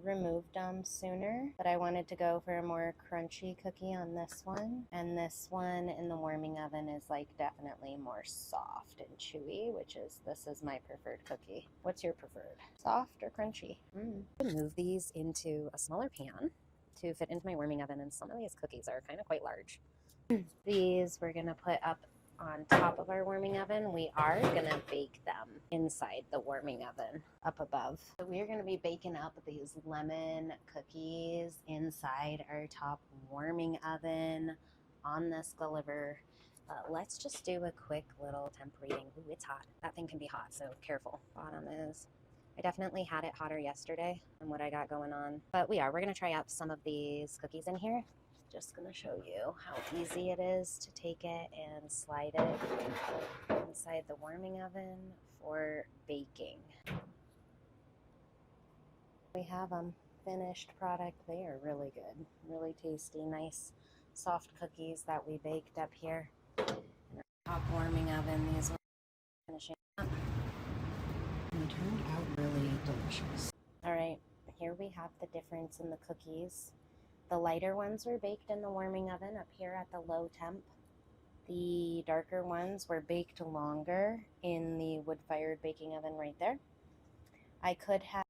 removed them sooner, but I wanted to go for a more crunchy cookie on this one. And this one in the warming oven is like definitely more soft and chewy, this is my preferred cookie. What's your preferred? Soft or crunchy? Move these into a smaller pan to fit into my warming oven, and some of these cookies are kind of quite large. These we're gonna put up on top of our warming oven. We are gonna bake them inside the warming oven up above. So we're gonna be baking up these lemon cookies inside our top warming oven on this Guliver. Let's just do a quick little temp reading. Ooh, it's hot. That thing can be hot, so careful. Bottom is, I definitely had it hotter yesterday than what I got going on. But we're gonna try out some of these cookies in here. Just gonna show you how easy it is to take it and slide it inside the warming oven for baking. We have them finished product. They are really good, really tasty, nice soft cookies that we baked up here in our top warming oven. These ones are finishing up and turned out really delicious. All right, here we have the difference in the cookies. The lighter ones were baked in the warming oven up here at the low temp. The darker ones were baked longer in the wood-fired baking oven right there. I could have